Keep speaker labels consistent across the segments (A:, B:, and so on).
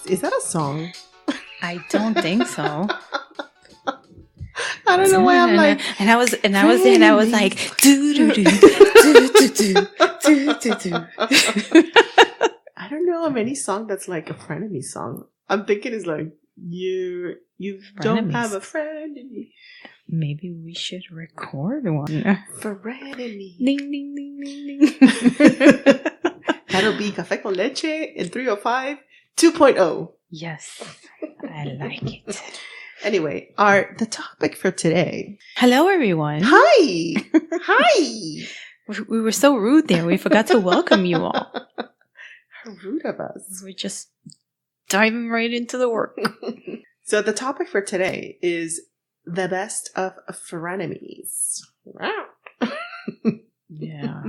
A: Is that a song?
B: I don't think so.
A: I don't know why I'm like.
B: And I was like, do do do do do do do do.
A: I don't know of any song that's like a Frenemy song. I'm thinking it's like you don't have a friend in me.
B: Maybe we should record one.
A: Frenemy.
B: Ding ding ding ding ding.
A: That'll be Café con Leche in 305 2.0.
B: Yes, I like it.
A: Anyway, the topic for today.
B: Hello, everyone.
A: Hi. Hi.
B: We were so rude there. We forgot to welcome you all.
A: How rude of us.
B: We're just diving right into the work.
A: So the topic for today is the best of frenemies. Wow.
B: Yeah.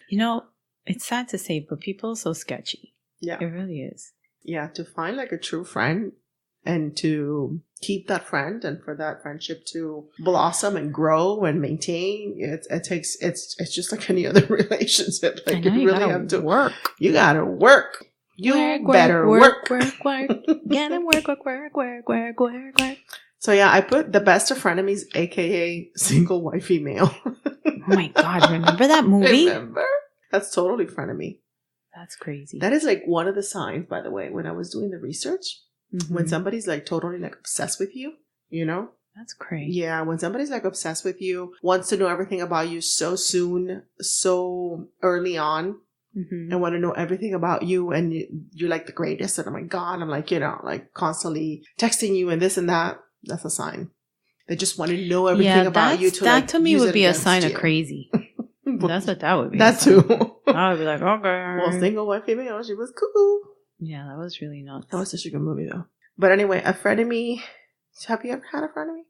B: You know, it's sad to say, but people are so sketchy.
A: Yeah.
B: It really is.
A: Yeah, to find like a true friend and to keep that friend and for that friendship to blossom and grow and maintain, it's just like any other relationship. Like
B: I know,
A: you really have to
B: work.
A: You gotta work. You better work.
B: Gotta work.
A: So yeah, I put the best of frenemies, aka single white female.
B: Oh my God, remember that movie?
A: Remember? That's totally frenemy.
B: That's crazy.
A: That is like one of the signs, by the way, when I was doing the research. Mm-hmm. When somebody's like totally like obsessed with you, you know?
B: That's crazy.
A: Yeah, when somebody's like obsessed with you, wants to know everything about you so soon, so early on, and want to know everything about you, and you're like the greatest, and oh my God, I'm like, like constantly texting you and this and that. That's a sign. They just want to know everything about you.
B: That to me would be a sign of crazy. That's what that would be.
A: That too.
B: I would be like, okay.
A: Well, single white female, she was cool.
B: Yeah, that was really nuts.
A: That was such a good movie, though. But anyway, a frenemy. Have you ever had a frenemy?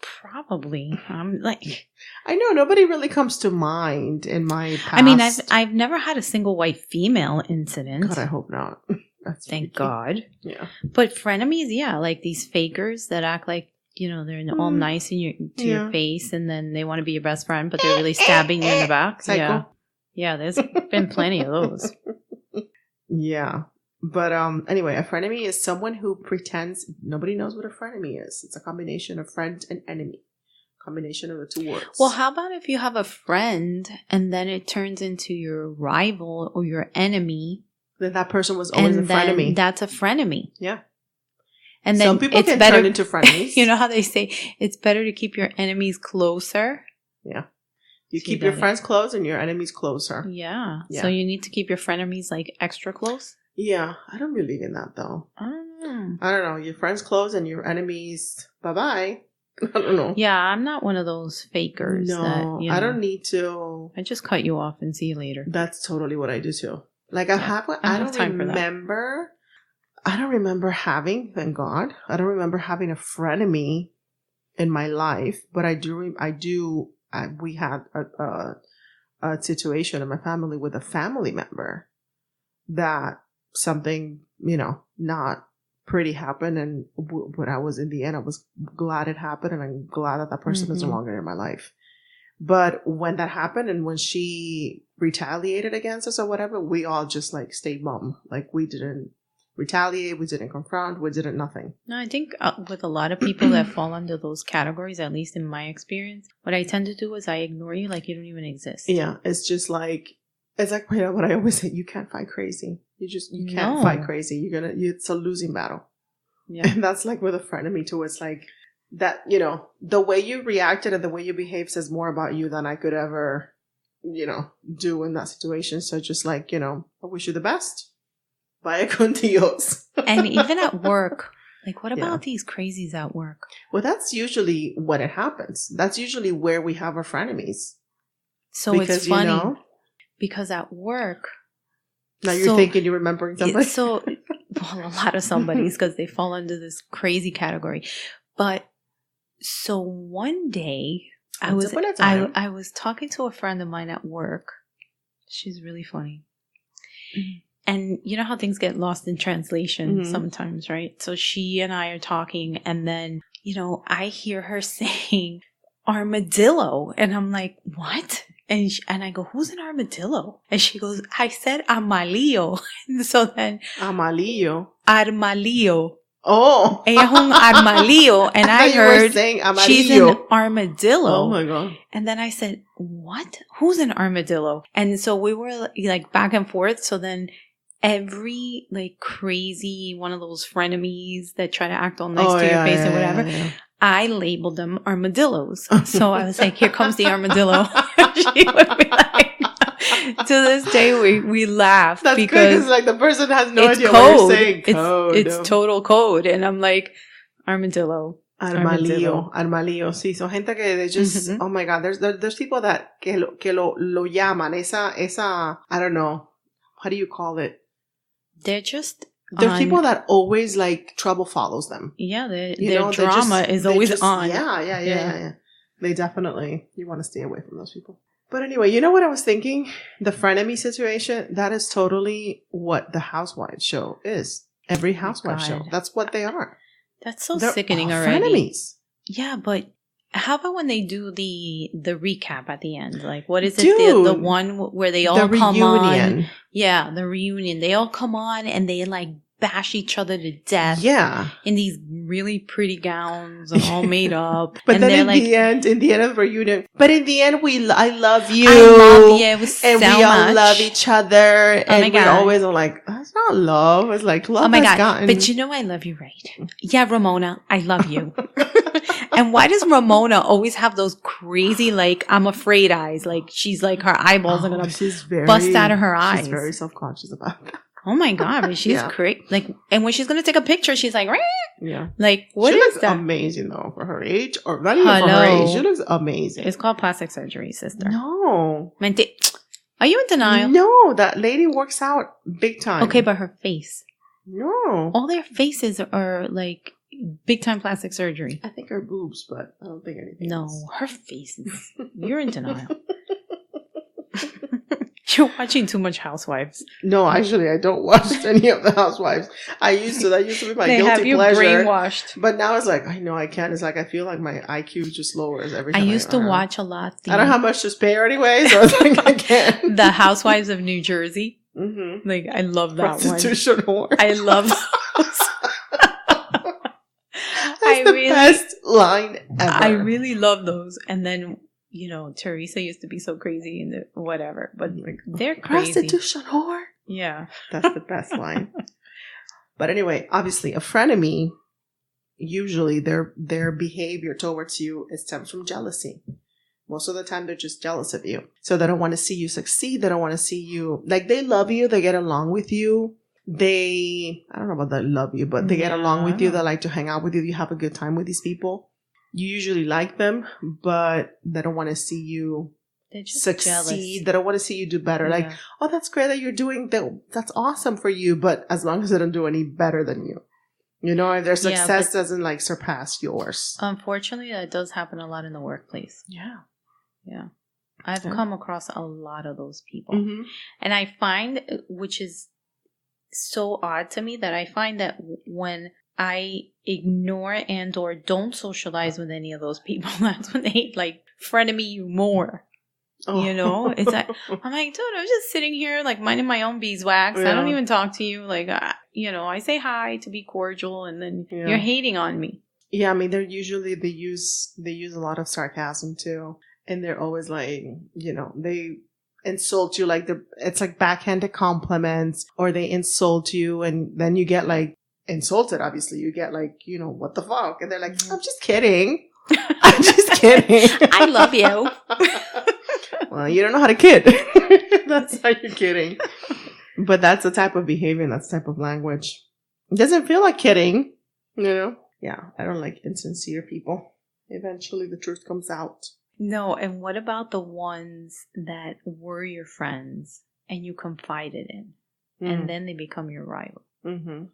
B: Probably. I'm like,
A: I know nobody really comes to mind in my past.
B: I mean, I've never had a single white female incident.
A: God, I hope not.
B: Thank God.
A: Yeah.
B: But frenemies, yeah, like these fakers that act like, they're all nice in your face, and then they want to be your best friend, but they're really stabbing you in the back.
A: Psycho.
B: Yeah, there's been plenty of those.
A: Yeah. But anyway, a frenemy is someone who pretends nobody knows what a frenemy is. It's a combination of friend and enemy. Combination of the two words.
B: Well, how about if you have a friend and then it turns into your rival or your enemy?
A: Then that person was always a frenemy.
B: That's a frenemy.
A: Yeah.
B: And then
A: some people can turn into frenemies.
B: You know how they say it's better to keep your enemies closer?
A: Yeah. You keep your friends close and your enemies closer.
B: Yeah. So you need to keep your frenemies like extra close?
A: Yeah. I don't believe in that though.
B: I don't
A: know. Your friends close and your enemies bye-bye. I don't know.
B: Yeah, I'm not one of those fakers.
A: No, I don't need to.
B: I just cut you off and see you later.
A: That's totally what I do too. Like I don't remember having, thank God, I don't remember having a frenemy in my life, but we had a situation in my family with a family member that something, not pretty happened. And when I was in the end, I was glad it happened. And I'm glad that person is no longer in my life. But when that happened and when she retaliated against us or whatever, we all just like stayed mum. Like we didn't retaliate. We didn't confront. We didn't nothing.
B: No, I think with a lot of people that fall under those categories, at least in my experience, what I tend to do is I ignore you like you don't even exist.
A: Yeah. It's just like, what I always say. You can't fight crazy. You can't fight crazy. It's a losing battle. Yeah. And that's like with a frenemy too. It's like that, the way you reacted and the way you behaved says more about you than I could ever, do in that situation. So just like, I wish you the best. Vaya con Dios.
B: And even at work, like what about these crazies at work?
A: Well, that's usually when it happens. That's usually where we have our frenemies.
B: So because, it's funny because at work.
A: Now you're thinking you're remembering somebody.
B: A lot of somebodies because they fall under this crazy category. But so one day I was talking to a friend of mine at work. She's really funny. Mm-hmm. And you know how things get lost in translation sometimes, right? So she and I are talking and then, I hear her saying armadillo. And I'm like, what? And I go, who's an armadillo? And she goes, I said amalillo. And so then.
A: Amalillo.
B: armalillo.
A: Oh.
B: Ella es un armadillo. And I heard she's an armadillo.
A: Oh my God.
B: And then I said, what? Who's an armadillo? And so we were like back and forth. So then every like crazy one of those frenemies that try to act all nice to your face or whatever, I labeled them armadillos. So I was like, here comes the armadillo. She would be like, to this day, we laugh.
A: That's
B: because
A: like the person has no idea
B: code.
A: what you're saying.
B: It's total code. And I'm like, armadillo.
A: Armalillo. Sí, son gente que they just, oh my God, there's people that que lo llaman, esa, I don't know, how do you call it?
B: There's
A: people that always like trouble follows them.
B: Yeah, their drama is always on.
A: Yeah. They definitely, you want to stay away from those people. But anyway, you know what I was thinking? The frenemy situation, that is totally what the Housewife show is. Every Housewife show. That's what they are.
B: That's so sickening already.
A: Frenemies.
B: Yeah, but how about when they do the recap at the end? Like, what is it? The one where they all come on? Yeah, the reunion. They all come on and they like bash each other to death.
A: Yeah.
B: In these really pretty gowns, all made up.
A: But and then in the end of the reunion, but in the end, I love you.
B: I love you. It was
A: and
B: so
A: we all
B: much.
A: love each other. Oh and we always are like, that's not love. It's like love. Oh my God. Gotten.
B: But you know, I love you, right? Yeah, Ramona, I love you. And why does Ramona always have those crazy, like, I'm afraid eyes? Like, she's like, her eyeballs are going to bust out of her eyes.
A: She's very self-conscious about that.
B: Oh my God, but she's crazy. Like, and when she's going to take a picture, she's like, Rah!
A: Yeah.
B: Like, what
A: she
B: is
A: looks
B: that?
A: Amazing though, for her age, or not even for her age. She looks amazing.
B: It's called plastic surgery, sister.
A: No.
B: Are you in denial?
A: No, that lady works out big time.
B: Okay, but her face.
A: No.
B: All their faces are like big time plastic surgery.
A: I think her boobs, but I don't think anything else.
B: Her face is, you're in denial. You're watching too much Housewives.
A: No, actually, I don't watch any of the Housewives. That used to be my guilty
B: have you
A: pleasure.
B: Brainwashed.
A: But now it's like, I know I can't. It's like I feel like my IQ just lowers every time.
B: I used to watch a lot.
A: I don't have much to spare anyway, so I think I can.
B: The Housewives of New Jersey. Mm-hmm. Like, I love that
A: Prostitution
B: one.
A: Whore.
B: I love those.
A: That's the best line ever.
B: I really love those. And then, you know, Teresa used to be so crazy and whatever, but like, they're crazy.
A: Prostitution whore.
B: Yeah.
A: That's the best line. But anyway, obviously a frenemy, usually their behavior towards you stems from jealousy. Most of the time they're just jealous of you. So they don't want to see you succeed. They don't want to see you, like, they love you. They get along with you. I don't know about that love you, but they get along with you. They like to hang out with you. You have a good time with these people. You usually like them, but they don't want to see you succeed. Jealous. They don't want to see you do better. Yeah. Like, oh, that's great that you're doing that. That's awesome for you. But as long as they don't do any better than you, you know, if their success doesn't like surpass yours.
B: Unfortunately, that does happen a lot in the workplace.
A: Yeah.
B: Yeah. I've come across a lot of those people. Mm-hmm. And I find, which is so odd to me, that I find that when I ignore and or don't socialize with any of those people, that's when they like frenemy you more. Oh. You know, it's like, I'm like, dude, I'm just sitting here like minding my own beeswax. Yeah. I don't even talk to you. Like, you know, I say hi to be cordial, and then you're hating on me.
A: Yeah, I mean, they use a lot of sarcasm too, and they're always like, you know, they insult you like it's like backhanded compliments, or they insult you, and then you get like insulted. Obviously, you get like, you know, what the fuck, and they're like, I'm just kidding. I'm just kidding.
B: I love you.
A: Well, you don't know how to kid. That's how you're kidding. But that's the type of behavior and that's the type of language. It doesn't feel like kidding, you know? Yeah, I don't like insincere people. Eventually the truth comes out.
B: No, and what about the ones that were your friends and you confided in, and then they become your rival? Mm-hmm.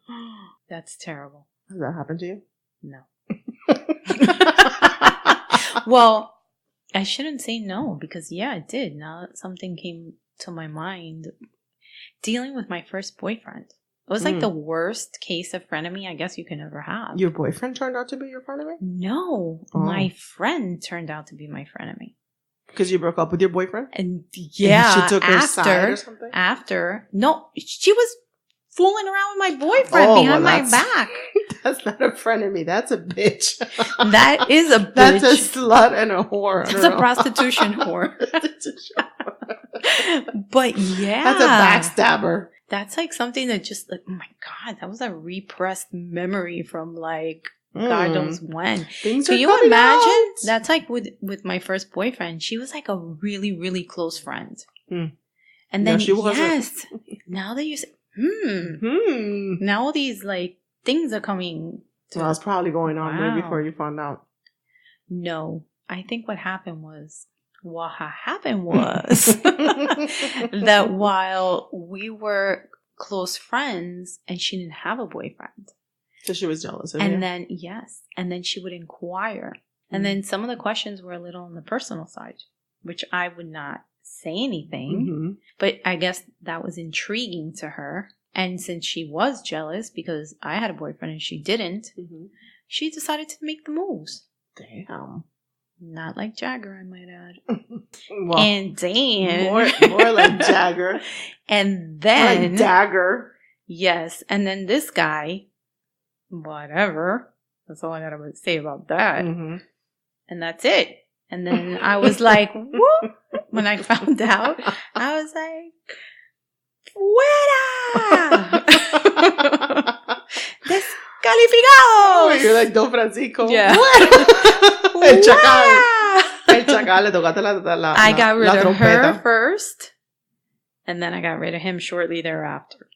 B: That's terrible.
A: Has that happened to you?
B: No. Well, I shouldn't say no, because yeah, it did. Now that something came to my mind, dealing with my first boyfriend. It was like the worst case of frenemy I guess you can ever have.
A: Your boyfriend turned out to be your frenemy?
B: No, my friend turned out to be my frenemy.
A: Because you broke up with your boyfriend?
B: And yeah,
A: and she took her side or something?
B: No, she was fooling around with my boyfriend behind my back.
A: That's not a frenemy. That's a bitch.
B: That is a bitch.
A: That's a slut and a whore.
B: That's a prostitution whore. But yeah.
A: That's a backstabber.
B: That's like something that just like, oh my God, that was a repressed memory from like God knows when. Can you imagine? Out. That's like with my first boyfriend. She was like a really, really close friend. And then, yes, now that you say, now all these like things are coming.
A: Well, it's probably going on way before you found out.
B: No, I think what happened was that while we were close friends and she didn't have a boyfriend.
A: So she was jealous of
B: you?
A: And
B: then she would inquire. And then some of the questions were a little on the personal side, which I would not say anything. But I guess that was intriguing to her. And since she was jealous because I had a boyfriend and she didn't, she decided to make the moves.
A: Damn.
B: Not like Jagger, I might add.
A: Well,
B: and then
A: more like Jagger.
B: And then
A: like Dagger.
B: Yes. And then this guy, whatever. That's all I gotta say about that. And that's it. And then I was like, whoop. When I found out, I was like, fuera! Descalificado!
A: You're like Don Francisco.
B: Yeah.
A: El chacal le tocaste
B: I got rid of her first, and then I got rid of him shortly thereafter.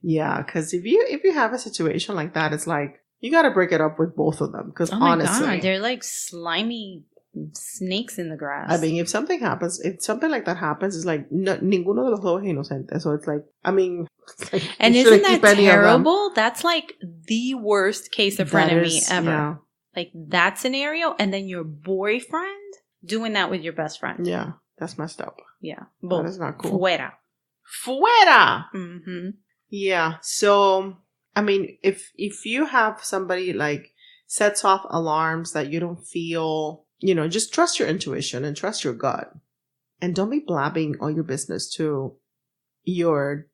A: Yeah, because if you have a situation like that, it's like you got to break it up with both of them. Because honestly,
B: God, they're like slimy snakes in the grass.
A: I mean, if something like that happens, it's like ninguno de los dos es inocente. So it's like, I mean, like,
B: and isn't that terrible? That's like the worst case of frenemy ever. Yeah. Like that scenario, and then your boyfriend doing that with your best friend.
A: Yeah, that's messed up.
B: Yeah,
A: that is not cool.
B: Fuera.
A: Yeah. So, I mean, if you have somebody like sets off alarms that you don't feel, just trust your intuition and trust your gut, and don't be blabbing all your business to your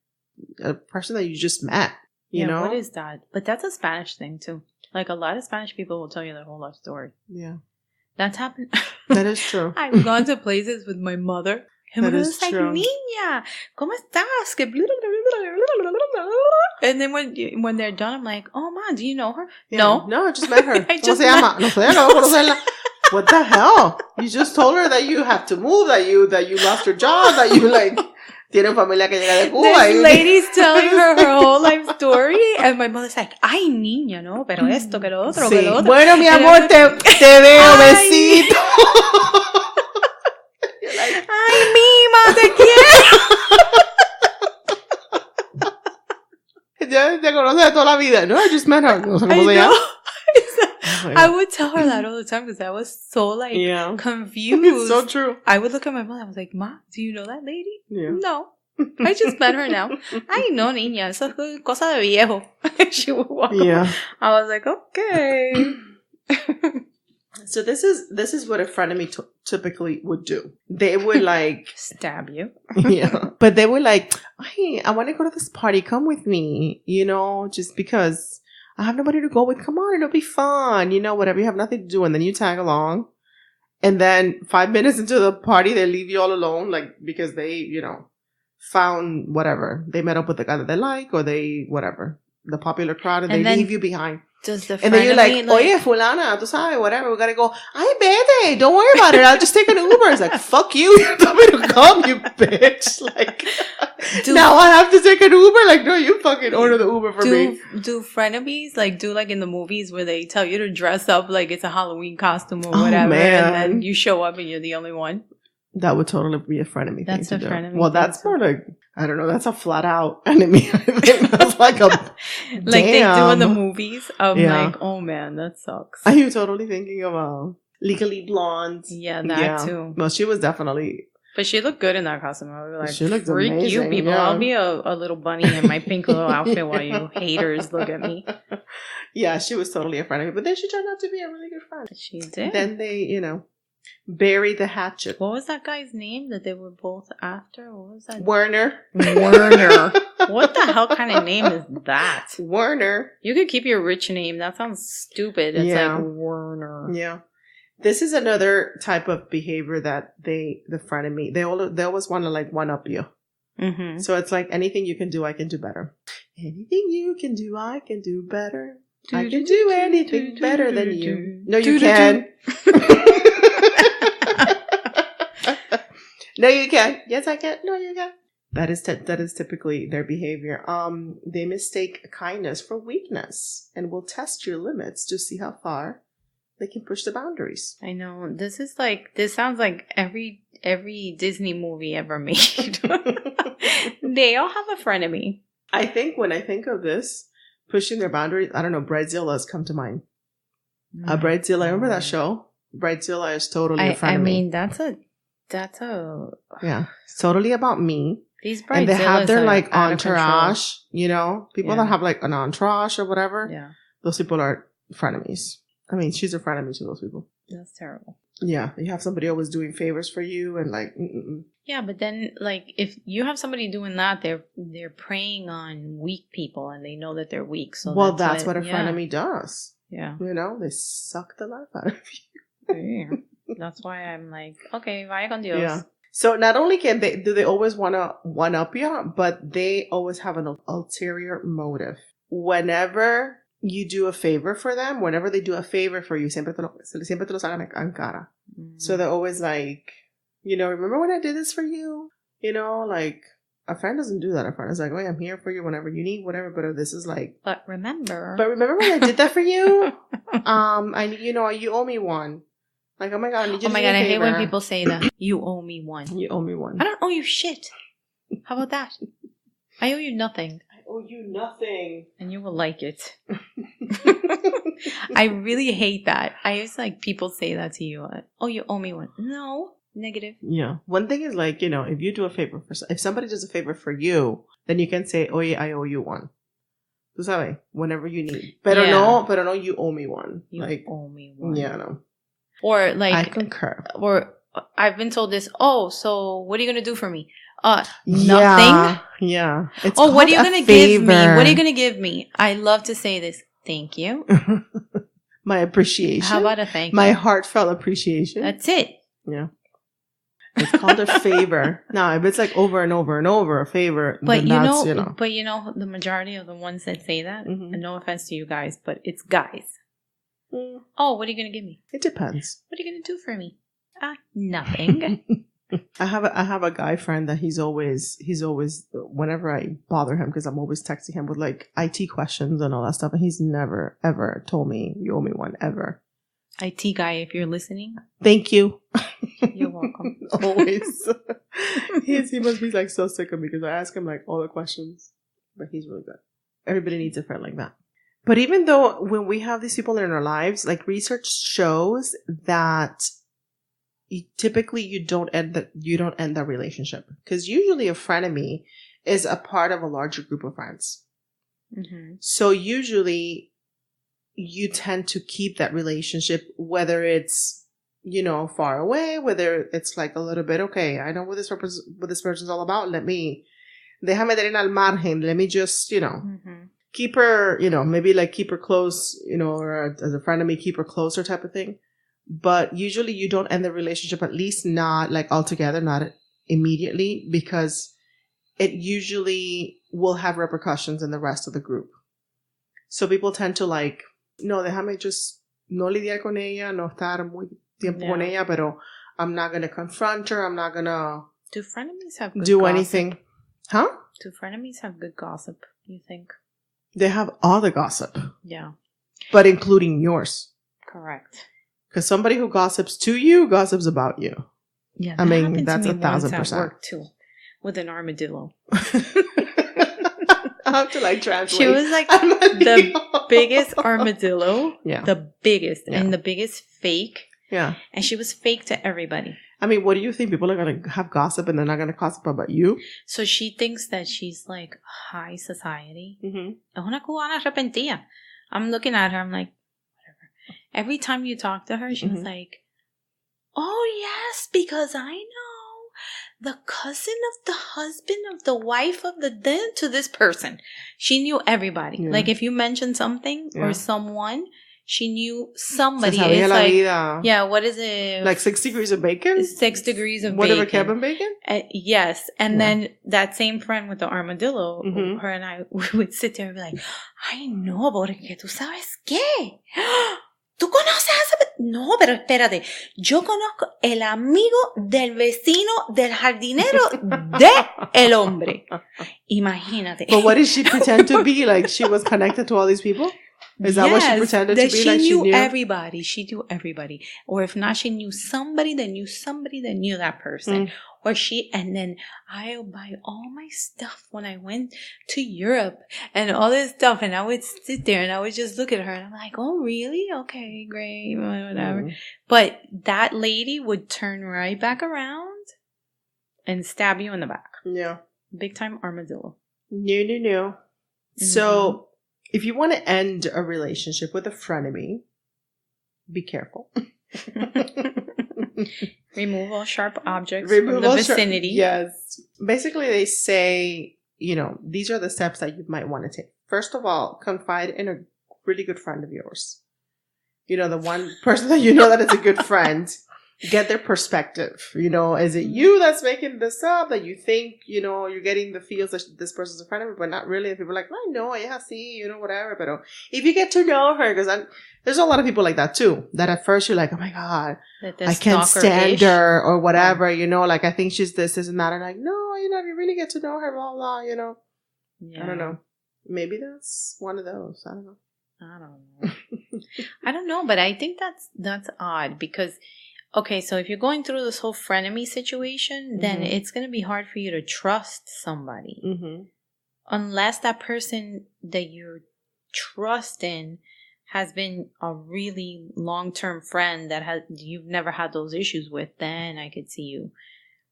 A: person that you just met. You know
B: what is that? But that's a Spanish thing too. Like, a lot of Spanish people will tell you their whole life story.
A: Yeah.
B: That's happened.
A: That is true.
B: I've gone to places with my mother. And
A: that is
B: like,
A: true.
B: Niña, ¿cómo estás? And then when they're done, I'm like, oh, man, do you know her?
A: Yeah. No, I just met her. ¿Cómo se llama? No sé, acabo de conocerla. What the hell? You just told her that you have to move, that you lost your job, that you like... Tiene familia que llega de Cuba.
B: This lady's telling her whole life story, and my mother's like, ay, niña, no, pero esto, que lo otro, que lo otro.
A: Bueno, mi amor, te veo, besito.
B: Like, ay, mima, te quiero.
A: Ya te conoce de toda la vida, ¿no? I just met her. No sé cómo se llama.
B: I would tell her that all the time because I was so like confused.
A: It's so true.
B: I would look at my mother. I was like, Ma, do you know that lady?
A: Yeah.
B: No. I just met her now. Ay, no, niña. Eso es cosa de viejo. She would walk away. I was like, okay.
A: So this is what a frenemy typically would do. They would like
B: stab you.
A: Yeah. But they would like, hey, I want to go to this party. Come with me. Just because I have nobody to go with. Come on, it'll be fun. Whatever. You have nothing to do. And then you tag along. And then 5 minutes into the party, they leave you all alone. Like, because they, found whatever. They met up with the guy that they like, or they, whatever. The popular crowd, and they leave you behind.
B: And
A: then you're like, oye, fulana, tú sabes, whatever. We gotta go, ay, vete. Don't worry about it. I'll just take an Uber. It's like, fuck you. You told me to come, you bitch. Like, now I have to take an Uber? Like, no, you fucking order the Uber for me.
B: Do frenemies, do like in the movies where they tell you to dress up like it's a Halloween costume or whatever, and then you show up and you're the only one?
A: That would totally be a frenemy thing to do.
B: Frenemy.
A: Well, that's more like, I don't know, that's a flat out enemy. I think that's like a
B: like they do in the movies. I'm like, oh man, that sucks.
A: Are you totally thinking of Legally Blonde?
B: Yeah, that too.
A: No, she was definitely.
B: But she looked good in that costume. I was like,
A: she looked
B: freak
A: amazing,
B: you people. I'll be a little bunny in my pink little outfit while you haters look at me.
A: Yeah, she was totally a frenemy. But then she turned out to be a really good friend.
B: She did.
A: Then they, Bury the hatchet.
B: What was that guy's name that they were both after? What was that?
A: Werner.
B: What the hell kind of name is that?
A: Werner.
B: You could keep your rich name. That sounds stupid. It's like Werner.
A: Yeah. This is another type of behavior that the frenemy, they always want to like one up you.
B: Mm-hmm.
A: So it's like anything you can do, I can do better. Anything you can do, I can do better. I can do anything better than you. No, you can. No, you can. Yes, I can. No, you can. That is typically their behavior. They mistake kindness for weakness and will test your limits to see how far they can push the boundaries.
B: I know. This sounds like every Disney movie ever made. They all have a frenemy.
A: I think when I think of this, pushing their boundaries, I don't know, Bridezillas come to mind. Bridezilla, remember that show? Bridezilla is totally a frenemy.
B: I mean, that's a
A: yeah, it's totally about me.
B: These Bridezillas,
A: and they have their like entourage, you know, people that have like an entourage or whatever.
B: Yeah,
A: those people are frenemies. I mean, she's a frenemy to those people.
B: That's terrible.
A: Yeah, you have somebody always doing favors for you and like.
B: Yeah, but then like if you have somebody doing that, they're preying on weak people and they know that they're weak. So
A: that's what a frenemy does.
B: Yeah,
A: you know, they suck the life out of you.
B: Yeah. That's why I'm like, okay, vaya con Dios.
A: Yeah. So not only do they always want to one up you, but they always have an ulterior motive. Whenever you do a favor for them, whenever they do a favor for you, siempre te lo sacan en cara. So they're always like, you know, remember when I did this for you? You know, like a friend doesn't do that. A friend is like, oh, I'm here for you whenever you need whatever. But this is like,
B: but remember
A: when I did that for you? You owe me one. Like, oh my God,
B: I hate when people say that. You owe me one.
A: You owe me one.
B: I don't owe you shit. How about that? I owe you nothing.
A: I owe you nothing.
B: And you will like it. I really hate that. I just like people say that to you. Oh, you owe me one. No. Negative.
A: Yeah. One thing is like, you know, if you do a favor if somebody does a favor for you, then you can say, oh yeah, I owe you one. Tú sabes, whenever you need. Pero no, you owe me one.
B: You owe me one.
A: Yeah, no.
B: Or like
A: I concur.
B: Or I've been told this. Oh, so what are you gonna do for me? Nothing.
A: Yeah.
B: What are you gonna give me? What are you gonna give me? I love to say this. Thank you.
A: My appreciation.
B: How about a thank you?
A: My heartfelt appreciation.
B: That's it.
A: Yeah. It's called a favor. Now, if it's like over and over and over a favor,
B: but
A: then
B: but the majority of the ones that say that, and no offense to you guys, but it's guys. Oh, what are you going to give me?
A: It depends.
B: What are you going to do for me? Nothing.
A: I have a guy friend that he's always whenever I bother him, because I'm always texting him with like IT questions and all that stuff, and he's never ever told me you owe me one ever.
B: IT guy, if you're listening,
A: thank you.
B: You're welcome.
A: Always. He must be like so sick of me because I ask him like all the questions, but he's really good. Everybody needs a friend like that. But even though when we have these people in our lives, like research shows that typically you don't end the relationship, because usually a frenemy is a part of a larger group of friends. Mm-hmm. So usually you tend to keep that relationship, whether it's, you know, far away, whether it's like a little bit, okay, I know what this person's all about. Déjame tener al margen. Let me just, you know, keep her, you know, maybe like keep her close, you know, or as a friend of me, keep her closer type of thing. But usually you don't end the relationship, at least not like altogether, not immediately, because it usually will have repercussions in the rest of the group. So people tend to like, no, déjame just no lidiar con ella, no estar muy tiempo con ella, pero I'm not going to confront her. I'm not going to
B: do frenemies have good
A: do
B: gossip?
A: Anything. Huh?
B: Do frenemies have good gossip, you think?
A: They have all the gossip.
B: Yeah.
A: But including yours.
B: Correct.
A: Because somebody who gossips to you gossips about you.
B: Yeah,
A: I mean, that's 1,000%.
B: Work too, with an armadillo.
A: I have to like translate.
B: She was like the biggest armadillo.
A: Yeah.
B: The biggest. Yeah. And the biggest fake.
A: Yeah.
B: And she was fake to everybody.
A: I mean, what do you think? People are going to have gossip and they're not going to gossip about you?
B: So she thinks that she's like high society.
A: Mm-hmm.
B: Una cubana arrepentida. I'm looking at her. I'm like, whatever. Every time you talk to her, she was like, Oh, yes, because I know the cousin of the husband of the wife of the then to this person. She knew everybody. Yeah. Like if you mentioned something or someone, she knew somebody.
A: Se sabía
B: it's
A: la
B: like,
A: vida.
B: Yeah, what is it?
A: Like 6 degrees of bacon?
B: 6 degrees of
A: Whatever
B: bacon.
A: Kevin bacon?
B: Yes. And then that same friend with the armadillo, her and I would sit there and be like, I know, porque tú sabes qué. ¿Tú conoces a esa? No, pero espérate. Yo conozco el amigo del vecino del jardinero de el hombre. Imagínate.
A: But what did she pretend to be? Like she was connected to all these people? Is that what she pretended to be?
B: She knew everybody. She knew everybody. Or if not, she knew somebody that knew somebody that knew that person. Or and then I'll buy all my stuff when I went to Europe and all this stuff. And I would sit there and I would just look at her and I'm like, oh, really? Okay, great, whatever. But that lady would turn right back around and stab you in the back.
A: Yeah.
B: Big time armadillo.
A: No. So if you want to end a relationship with a frenemy, be careful.
B: Remove all sharp objects from the vicinity.
A: Yes. Basically, they say, these are the steps that you might want to take. First of all, confide in a really good friend of yours. The one person that you know that is a good friend. Get their perspective. Is it you that's making this up that you think, you're getting the feels that this person's a friend of me, but not really. And people are like, I know, yeah, see, whatever. But if you get to know her, because there's a lot of people like that too, that at first you're like, oh my God, I can't stand her or whatever, like I think she's this and that. And like, no, you really get to know her, blah, blah, Yeah. I don't know. Maybe that's one of those. I don't know.
B: I don't know, but I think that's odd because okay, so if you're going through this whole frenemy situation, then it's going to be hard for you to trust somebody. Unless that person that you're trusting has been a really long-term friend that you've never had those issues with, then I could see you.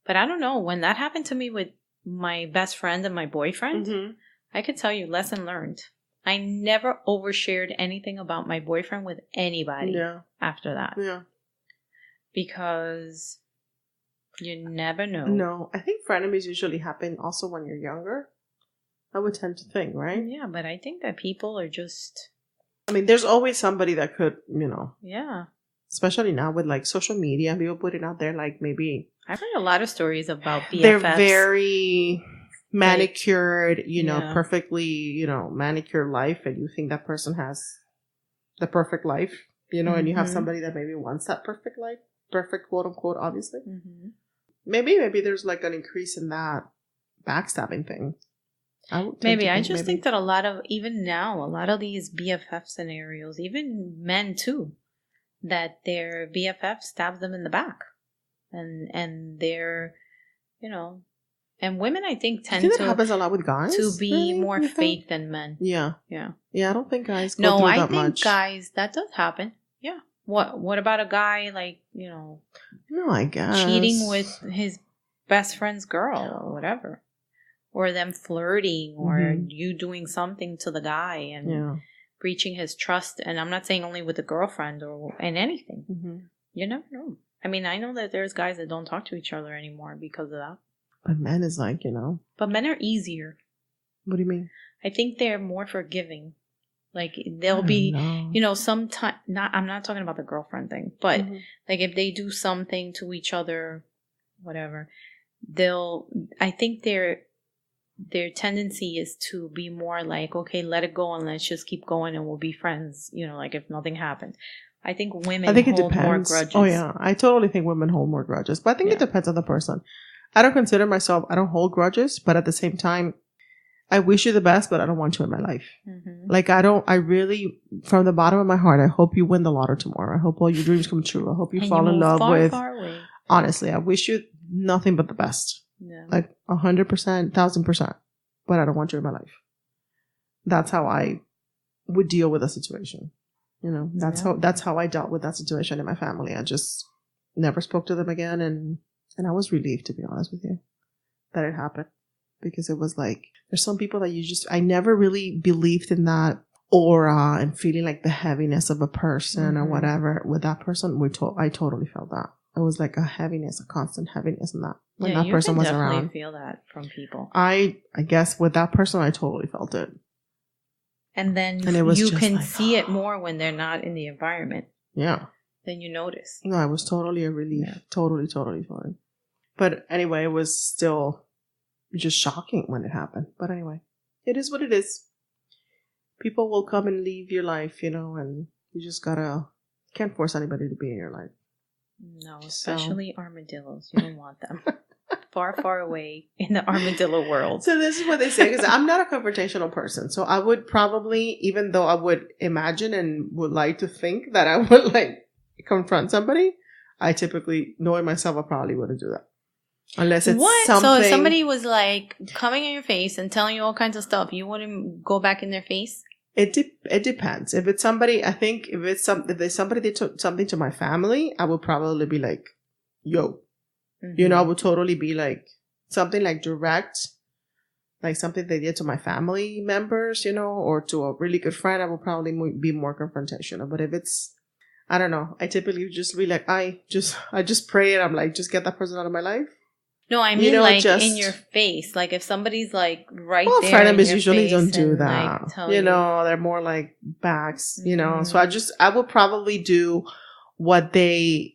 B: But I don't know. When that happened to me with my best friend and my boyfriend, I could tell you, lesson learned. I never overshared anything about my boyfriend with anybody after that.
A: Yeah.
B: Because you never know.
A: No, I think frenemies usually happen also when you're younger. I would tend to think, right?
B: Yeah, but I think that people are just...
A: I mean, there's always somebody that could,
B: Yeah.
A: Especially now with like social media and people putting out there like maybe...
B: I've heard a lot of stories about BFFs.
A: They're very manicured, perfectly, manicured life, and you think that person has the perfect life, and you have somebody that maybe wants that perfect life. Perfect, quote unquote, obviously. Maybe there's like an increase in that backstabbing thing.
B: I just think that a lot of these BFF scenarios, even men too, that their BFF stabs them in the back, and they're, and women I think tend to
A: that happens a lot with guys
B: to be more fake than men.
A: Yeah. I don't think guys go through that much. No, I think
B: guys that does happen. Yeah. What about a guy like,
A: No, I guess.
B: cheating with his best friend's girl or whatever. Or them flirting or you doing something to the guy and breaching his trust. And I'm not saying only with a girlfriend or in anything. You never know. I mean, I know that there's guys that don't talk to each other anymore because of that.
A: But men is like,
B: But men are easier.
A: What do you mean?
B: I think they're more forgiving. Like they'll be, sometime. I'm not talking about the girlfriend thing, but like if they do something to each other, whatever, I think their tendency is to be more like, okay, let it go and let's just keep going and we'll be friends. Like if nothing happened. I think women hold more grudges.
A: Oh yeah, I totally think women hold more grudges, but I think it depends on the person. I don't hold grudges, but at the same time, I wish you the best, but I don't want you in my life. Like, I really, from the bottom of my heart, I hope you win the lotto tomorrow. I hope all your dreams come true. I hope you fall in love with, honestly, I wish you nothing but the best. Yeah. Like 100%, 1000%. But I don't want you in my life. That's how I would deal with a situation. That's how I dealt with that situation in my family. I just never spoke to them again. And I was relieved, to be honest with you, that it happened. Because it was like, there's some people that I never really believed in that aura and feeling like the heaviness of a person or whatever. With that person, I totally felt that. it was like a heaviness, a constant heaviness in that when
B: that
A: person was around.
B: You can definitely feel that from people.
A: I guess with that person, I totally felt it.
B: And then you can see it more when they're not in the environment.
A: Yeah.
B: Then you notice.
A: No, it was totally a relief. Yeah. Totally fine. But anyway, it was still just shocking when it happened. But anyway, it is what it is. People will come and leave your life, and you just can't force anybody to be in your life.
B: No, especially armadillos. You don't want them. Far, far away in the armadillo world.
A: So this is what they say, because I'm not a confrontational person. So I would probably, even though I would imagine and would like to think that I would confront somebody, I typically, knowing myself, I probably wouldn't do that. Unless it's something.
B: So if somebody was coming in your face and telling you all kinds of stuff, you wouldn't go back in their face?
A: It depends. If it's somebody, I think if there's somebody that took something to my family, I would probably be like, yo. Mm-hmm. I would totally be something direct, something they did to my family members, or to a really good friend, I would probably be more confrontational. But if it's, I don't know, I typically just be I just pray and I'm just get that person out of my life.
B: No, I mean in your face. If somebody's right there.
A: Frenemies usually don't do that. They're more backs, mm-hmm. So I would probably do what they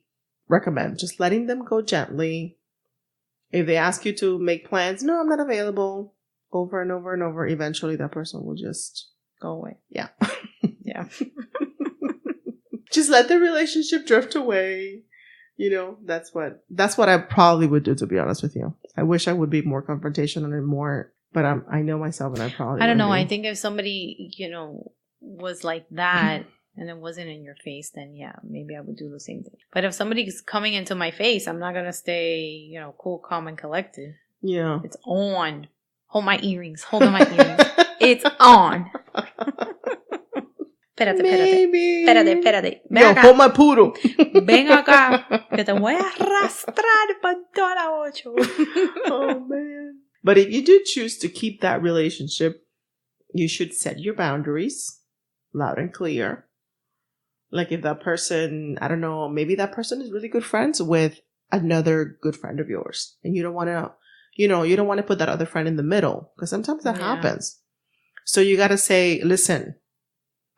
A: recommend, just letting them go gently. If they ask you to make plans, no, I'm not available, over and over and over, eventually that person will just
B: go away.
A: Yeah.
B: Yeah.
A: Just let the relationship drift away. That's what I probably would do, to be honest with you. I wish I would be more confrontational and more, but I know myself and I
B: don't know. I think if somebody, was like that, and it wasn't in your face, then yeah, maybe I would do the same thing. But if somebody's coming into my face, I'm not going to stay, cool, calm, and collected.
A: Yeah.
B: It's on. Hold my earrings. Hold on my earrings. It's on. Espérate.
A: Ven acá. Hold my poodle.
B: Ven acá, que te voy a arrastrar para toda la ocho.
A: Oh, man. But if you do choose to keep that relationship, you should set your boundaries loud and clear. If that person, I don't know, maybe that person is really good friends with another good friend of yours. And you don't want to, you don't want to put that other friend in the middle. Because sometimes that happens. So you got to say, listen,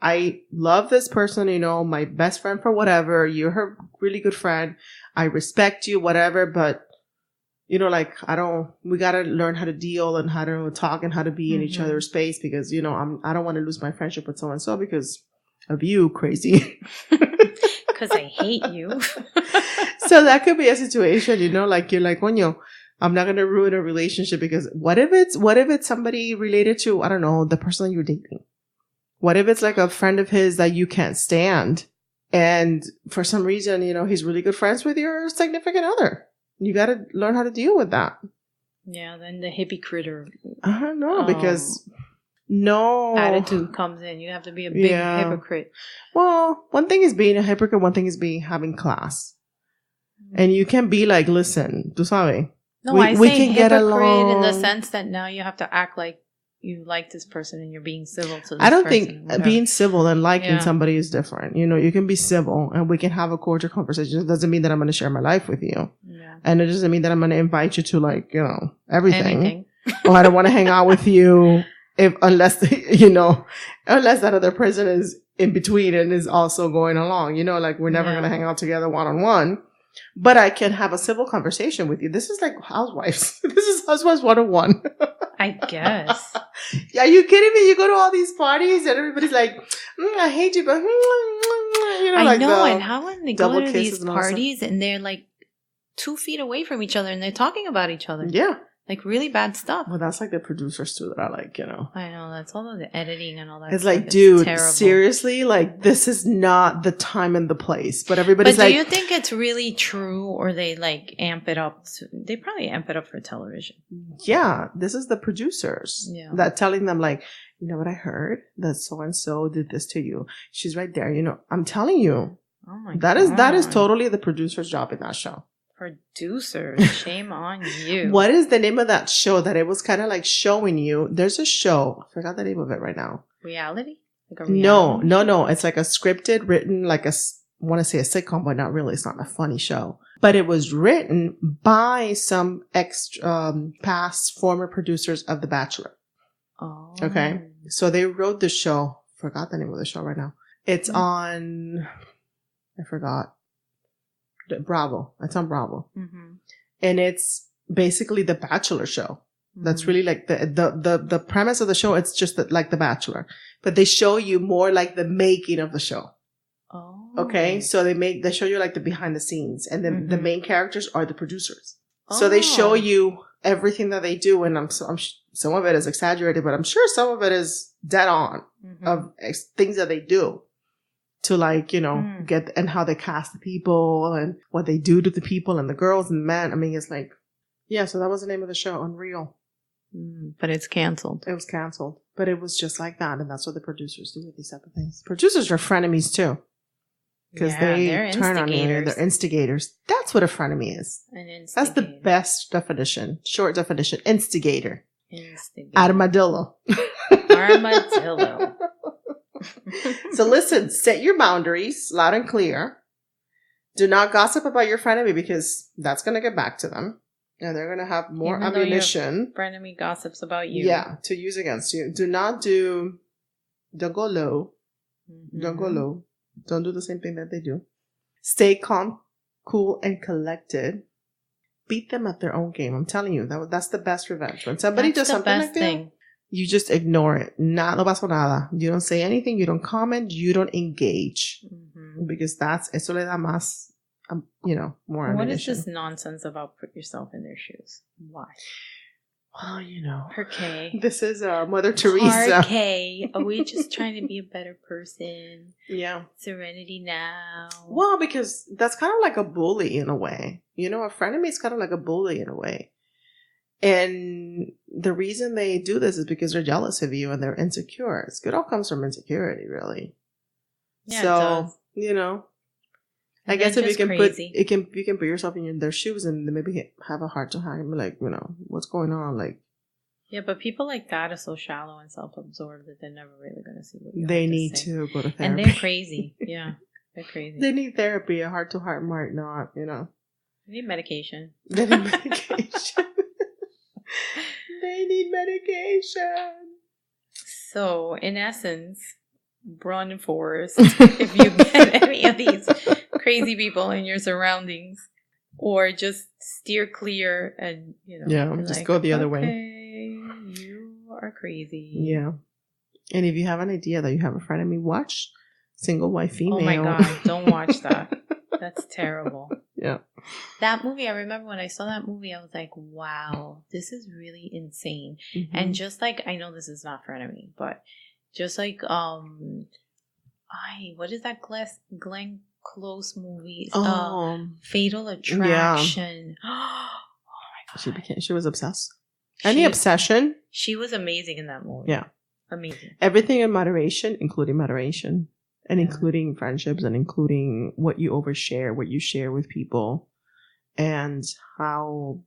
A: I love this person, my best friend for whatever. You're her really good friend. I respect you, whatever. But, we got to learn how to deal and how to talk and how to be in each other's space. Because, I don't want to lose my friendship with so-and-so because of you, crazy.
B: Because I hate you.
A: So that could be a situation, you're coño, I'm not going to ruin a relationship because what if it's somebody related to, I don't know, the person that you're dating? What if it's a friend of his that you can't stand? And for some reason, he's really good friends with your significant other. You got to learn how to deal with that.
B: Yeah, then the hippie critter.
A: I don't know, because no
B: attitude comes in. You have to be a big hypocrite.
A: Well, one thing is being a hypocrite. One thing is having class. And you can be listen, tú sabes.
B: No, I say can hypocrite get along. In the sense that now you have to act like you like this person and you're being civil to this person.
A: I don't think being civil and liking somebody is different. You can be civil and we can have a cordial conversation. It doesn't mean that I'm going to share my life with you. Yeah. And it doesn't mean that I'm going to invite you to everything. Or I don't want to hang out with you unless that other person is in between and is also going along. We're never going to hang out together one-on-one. But I can have a civil conversation with you. This is Housewives. This is Housewives 101.
B: I guess.
A: Are you kidding me? You go to all these parties and everybody's like, I hate you, but
B: I know. And how when they go to these parties and they're 2 feet away from each other and they're talking about each other.
A: Yeah.
B: Really bad stuff.
A: Well, that's the producers too that I like,
B: I know. That's all of the editing and all that.
A: It's dude, seriously? This is not the time and the place. But everybody's
B: do you think it's really true or they amp it up? They probably amp it up for television.
A: Yeah. This is the producers that telling them you know what I heard? That so-and-so did this to you. She's right there. I'm telling you.
B: Oh my God.
A: That is totally the producer's job in that show.
B: Producers, shame on you.
A: What is the name of that show that it was kind of showing you? There's a show. I forgot the name of it right now.
B: Reality?
A: No. It's a scripted, written, I want to say a sitcom, but not really. It's not a funny show. but it was written by some past former producers of The Bachelor.
B: Oh.
A: Okay. So they wrote the show. Forgot the name of the show right now. It's on, I forgot. Bravo. It's on Bravo. Mm-hmm. And it's basically The Bachelor show. That's really like the premise of the show. It's just like The Bachelor, but they show you more like the making of the show.
B: Oh,
A: okay. So they show you like the behind the scenes, and then the main characters are the producers. So they show you everything that they do, and some of it is exaggerated, but I'm sure some of it is dead on of things that they do to like get and how they cast the people and what they do to the people and the girls and the men. I mean, it's like so that was the name of the show, Unreal.
B: But it's canceled.
A: It was canceled. But it was just like that. And that's what the producers do with these type of things. Producers are frenemies too. Because they turn on you. They're instigators. That's what a frenemy is. An instigator. That's the best definition. Short definition. Instigator. Armadillo.
B: Armadillo.
A: So listen, set your boundaries loud and clear. Do not gossip about your frenemy because that's going to get back to them. And they're going to have more ammunition.
B: Frenemy gossips about you.
A: Yeah, to use against you. Don't go low. Don't go low. Don't do the same thing that they do. Stay calm, cool, and collected. Beat them at their own game. I'm telling you, that's the best revenge. When somebody does something like that, you just ignore it. No pasó nada. You don't say anything. You don't comment. You don't engage. Because eso le da más... more ammunition.
B: What is this nonsense about put yourself in their shoes? Why?
A: Well,
B: Okay.
A: This is Mother Teresa.
B: Okay. Are we just trying to be a better person?
A: Yeah.
B: Serenity now.
A: Well, because that's kind of like a bully in a way. A frenemy is kind of like a bully in a way. And the reason they do this is because they're jealous of you and they're insecure. It all comes from insecurity, really.
B: Yeah,
A: so, I guess if you can put yourself in their shoes and maybe have a heart to heart and be like, what's going on? Like,
B: yeah, but people like that are so shallow and self-absorbed that they're never really going to see what you
A: they need to go to therapy.
B: And they're crazy. Yeah, they're crazy.
A: They need therapy. A heart to heart might not,
B: They need medication.
A: They need medication. They need medication.
B: So, in essence, run, Forrest, if you get any of these crazy people in your surroundings, or just steer clear and
A: just go the other way.
B: You are crazy.
A: Yeah. And if you have an idea that you have a frenemy, watch Single Wife Female.
B: Oh my god, don't watch that. That's terrible.
A: Yeah.
B: That movie, I remember when I saw that movie, I was like, wow, this is really insane. And just like, I know this is not frenemy, but just like what is that Glenn Close movie? Fatal Attraction.
A: Yeah. Oh my god. She was obsessed. Any obsession?
B: She was amazing in that movie.
A: Yeah.
B: Amazing.
A: Everything in moderation, including moderation. And including friendships and including what you overshare, what you share with people, and how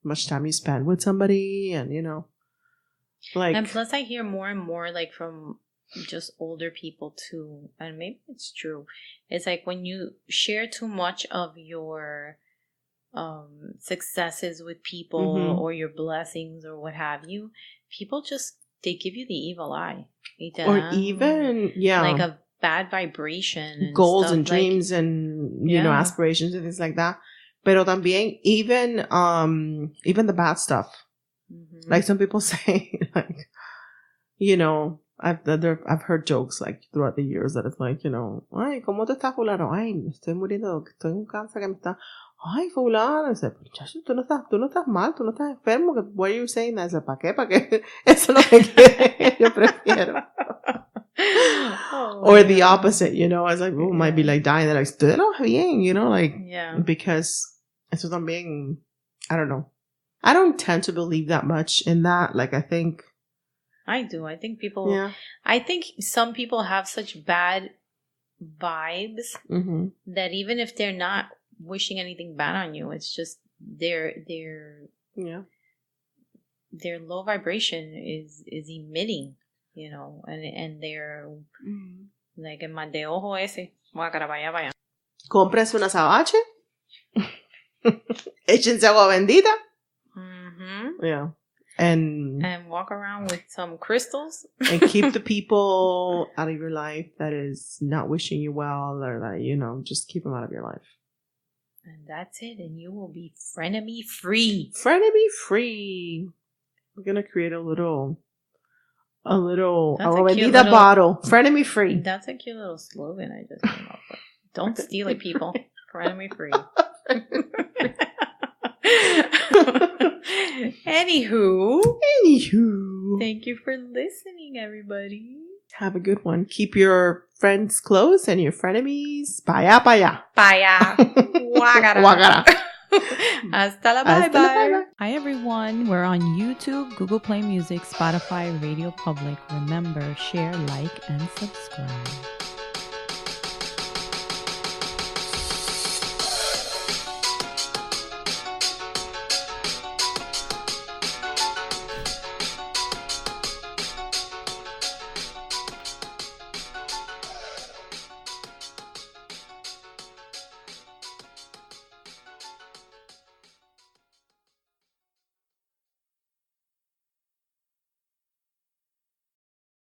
A: much time you spend with somebody, and like.
B: And plus, I hear more and more like from just older people too, and maybe it's true. It's like when you share too much of your successes with people or your blessings or what have you, people they give you the evil eye,
A: or even
B: like a bad vibration and
A: goals and dreams and aspirations and things like that. Pero también even the bad stuff. Like some people say, like, I've heard jokes like throughout the years that it's like, ay, ¿cómo te está fulano? Ay, me estoy muriendo, estoy en un cáncer que me está. Ay, fulano. Dice, muchacho, tú no estás mal, tú no estás enfermo. Why are you saying that? Dice, ¿para qué? ¿Para qué? Eso es lo que yo prefiero. Or the opposite, I was like, people might be like dying. They're like, estoy bien, like, because eso también, I don't know. I don't tend to believe that much in that. Like, I think.
B: I do. I think people, I think some people have such bad vibes that even if they're not wishing anything bad on you, it's just their low vibration is emitting. And they're like el mal de ojo ese. Vaya.
A: Cómprese una azabache. Échense agua bendita.
B: Mm-hmm.
A: Yeah. And
B: walk around with some crystals.
A: And keep the people out of your life that is not wishing you well, or that, just keep them out of your life.
B: And that's it. And you will be frenemy free.
A: Frenemy free. We're going to create a little agua bendita bottle. Frenemy free.
B: That's a cute little slogan I just came up with. Don't steal it, people. Frenemy free. Anywho. Thank you for listening, everybody.
A: Have a good one. Keep your friends close and your frenemies. Paya.
B: Paya. Guagara. Hasta la bye. Hi, everyone. We're on YouTube, Google Play Music, Spotify, Radio Public. Remember, share, like, and subscribe.